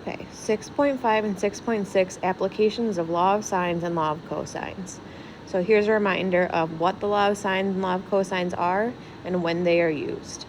Okay, 6.5 and 6.6 applications of law of sines and law of cosines. So here's a reminder of what the law of sines and law of cosines are and when they are used.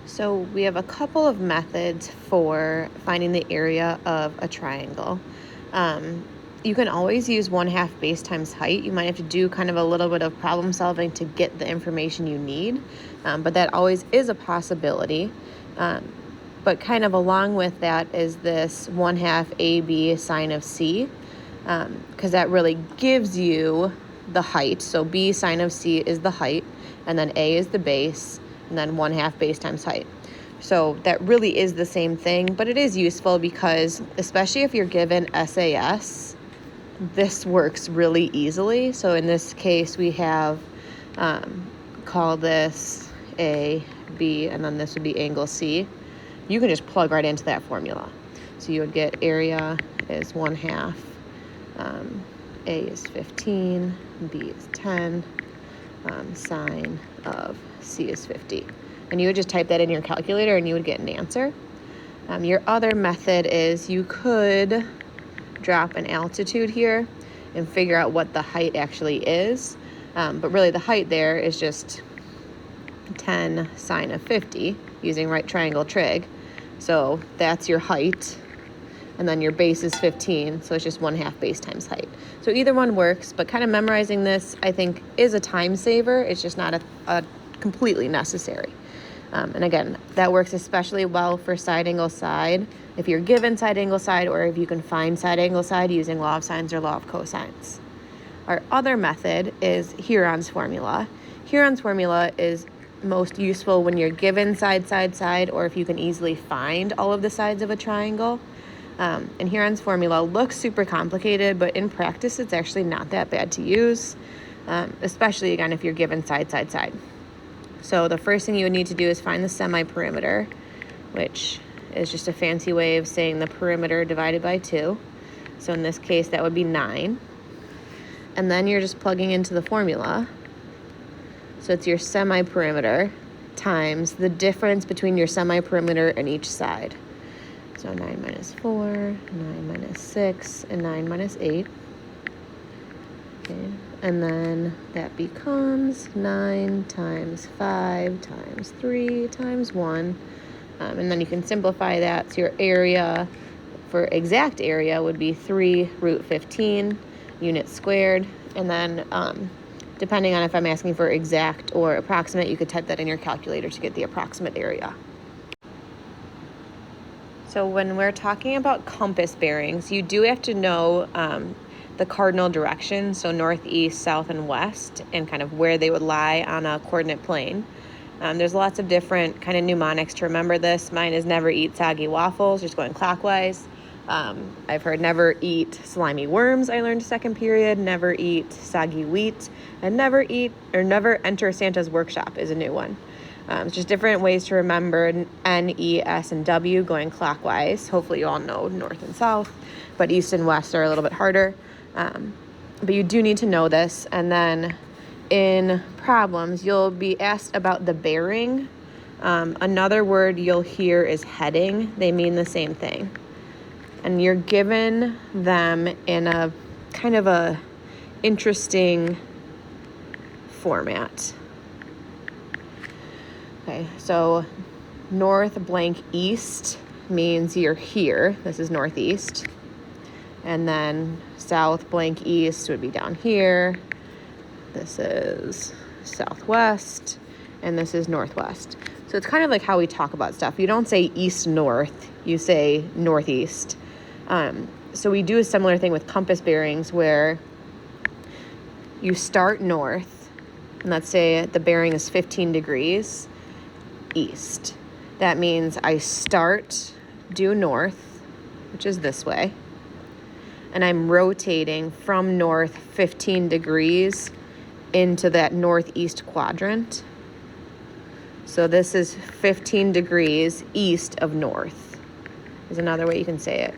So we have a couple of methods for finding the area of a triangle. You can always use 1/2 base times height. You might have to do kind of a little bit of problem solving to get the information you need, but that always is a possibility. But kind of along with that is this 1/2 AB sine of C, because that really gives you the height. So B sine of C is the height, and then A is the base, and then 1/2 base times height. So that really is the same thing, but it is useful because especially if you're given SAS, this works really easily. So in this case, we have, call this A, B, and then this would be angle C. You can just plug right into that formula. So you would get area is 1/2, A is 15, B is 10, sine of C is 50. And you would just type that in your calculator and you would get an answer. Your other method is you could drop an altitude here and figure out what the height actually is. But really the height there is just 10 sine of 50 using right triangle trig. So that's your height. And then your base is 15, so it's just 1/2 base times height. So either one works, but kind of memorizing this, I think, is a time saver. It's just not a completely necessary. And again, that works especially well for side angle side. If you're given side angle side, or if you can find side angle side using law of sines or law of cosines. Our other method is Huron's formula. Huron's formula is most useful when you're given side, side, side, or if you can easily find all of the sides of a triangle. And Huron's formula looks super complicated, but in practice, it's actually not that bad to use, especially, again, if you're given side, side, side. So the first thing you would need to do is find the semi-perimeter, which is just a fancy way of saying the perimeter divided by 2. So in this case, that would be 9. And then you're just plugging into the formula. So it's your semi-perimeter times the difference between your semi-perimeter and each side. So 9 minus 4, 9 minus 6, and 9 minus 8. Okay. And then that becomes 9 times 5 times 3 times 1. And then you can simplify that. So your area for exact area would be 3 root 15 units squared. And then depending on if I'm asking for exact or approximate, you could type that in your calculator to get the approximate area. So when we're talking about compass bearings, you do have to know the cardinal direction, so northeast, south, and west, and kind of where they would lie on a coordinate plane. There's lots of different kind of mnemonics to remember this. Mine is never eat soggy waffles, just going clockwise. I've heard never eat slimy worms, I learned second period, never eat soggy wheat, and never enter Santa's workshop is a new one. It's just different ways to remember N, E, S, and W going clockwise. Hopefully you all know north and south, but east and west are a little bit harder. But you do need to know this. And then in problems, you'll be asked about the bearing. Another word you'll hear is heading. They mean the same thing. And you're given them in a kind of a interesting format. Okay, so north blank east means you're here. This is northeast. And then south blank east would be down here. This is southwest. And this is northwest. So it's kind of like how we talk about stuff. You don't say east-north. You say northeast. So we do a similar thing with compass bearings where you start north. And let's say the bearing is 15 degrees east. That means I start due north, which is this way, and I'm rotating from north 15 degrees into that northeast quadrant. So this is 15 degrees east of north, is another way you can say it.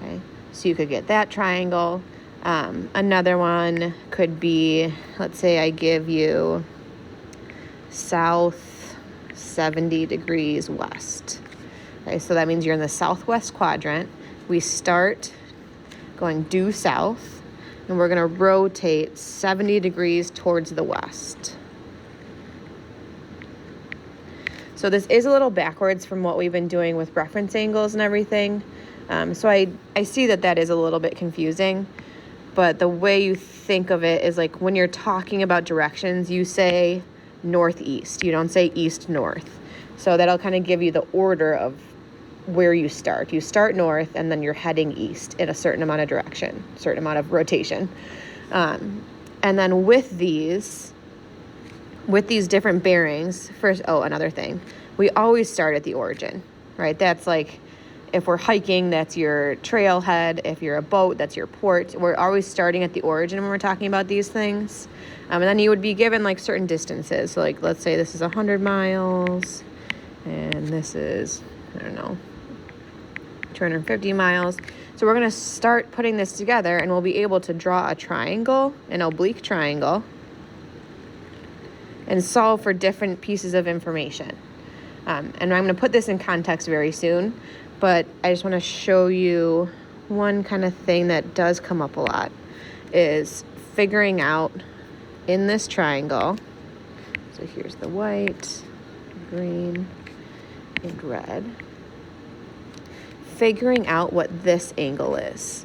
Okay, so you could get that triangle. Another one could be, let's say I give you south 70 degrees west. Okay, so that means you're in the southwest quadrant. We start going due south, and we're going to rotate 70 degrees towards the west. So this is a little backwards from what we've been doing with reference angles and everything. So I see that is a little bit confusing, but the way you think of it is like when you're talking about directions, you say northeast. You don't say east-north. So that'll kind of give you the order of where you start. You start north, and then you're heading east in a certain amount of direction, certain amount of rotation. And then with these different bearings, first, another thing, we always start at the origin, right? That's like, if we're hiking, that's your trailhead. If you're a boat, that's your port. We're always starting at the origin when we're talking about these things. And then you would be given like certain distances. So like, let's say this is 100 miles, and this is, 250 miles. So we're going to start putting this together, and we'll be able to draw a triangle, an oblique triangle, and solve for different pieces of information. And I'm going to put this in context very soon, but I just want to show you one kind of thing that does come up a lot is figuring out in this triangle. So here's the white, green, and red. Figuring out what this angle is.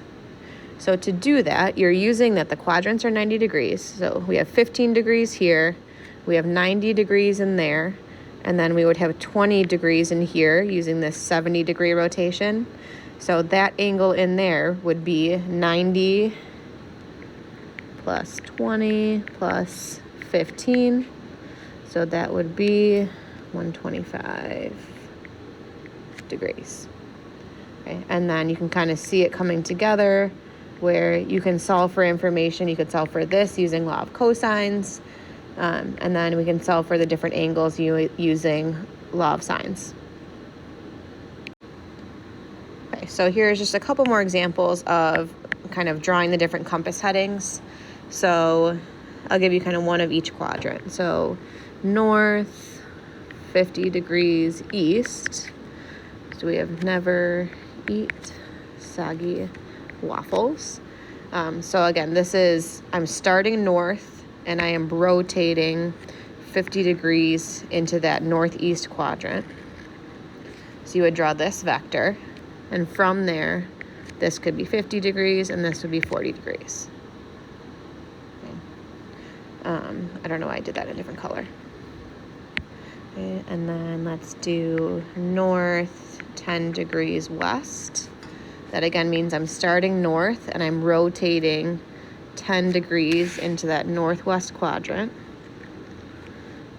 So to do that, you're using that the quadrants are 90 degrees. So we have 15 degrees here, we have 90 degrees in there, and then we would have 20 degrees in here using this 70 degree rotation. So that angle in there would be 90 plus 20 plus 15. So that would be 125 degrees. Okay, and then you can kind of see it coming together where you can solve for information. You could solve for this using law of cosines, and then we can solve for the different angles using law of sines. Okay, so here's just a couple more examples of kind of drawing the different compass headings. So I'll give you kind of one of each quadrant. So north, 50 degrees east. So we have never eat soggy waffles. So again, I'm starting north, and I am rotating 50 degrees into that northeast quadrant. So you would draw this vector, and from there, this could be 50 degrees, and this would be 40 degrees. Okay. I don't know why I did that in a different color. Okay, and then let's do north 10 degrees west. That again means I'm starting north, and I'm rotating 10 degrees into that northwest quadrant.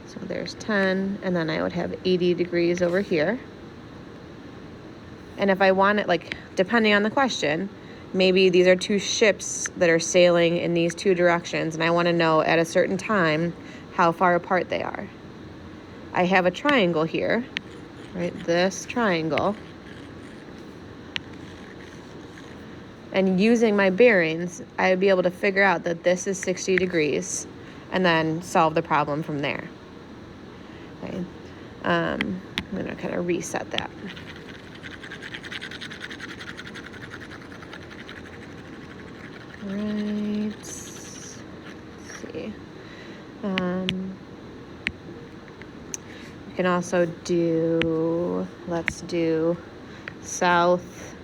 So there's 10, and then I would have 80 degrees over here. And if I want it, like, depending on the question, maybe these are two ships that are sailing in these two directions, and I want to know at a certain time how far apart they are. I have a triangle here, right? This triangle. And using my bearings, I would be able to figure out that this is 60 degrees and then solve the problem from there. Okay. I'm going to kind of reset that. Right. Let's see. You can also let's do south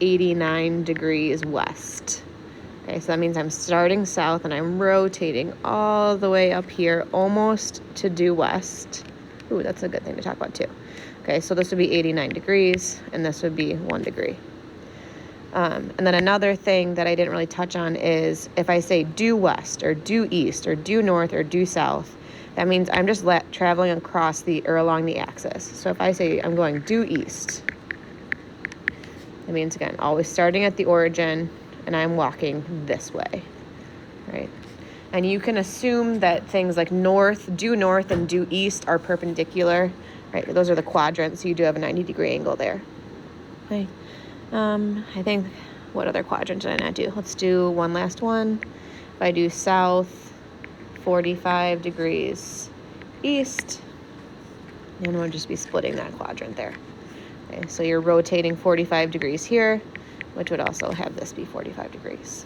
89 degrees west. Okay, so that means I'm starting south and I'm rotating all the way up here almost to due west. Ooh, that's a good thing to talk about too. Okay, so this would be 89 degrees and this would be 1 degree. And then another thing that I didn't really touch on is if I say due west or due east or due north or due south, that means I'm just traveling across or along the axis. So if I say I'm going due east, that means, again, always starting at the origin, and I'm walking this way, right? And you can assume that things like due north and due east are perpendicular, right? Those are the quadrants, so you do have a 90-degree angle there. Okay. I think, what other quadrant did I not do? Let's do one last one. If I do south 45 degrees east, and we'll just be splitting that quadrant there. Okay, so you're rotating 45 degrees here, which would also have this be 45 degrees.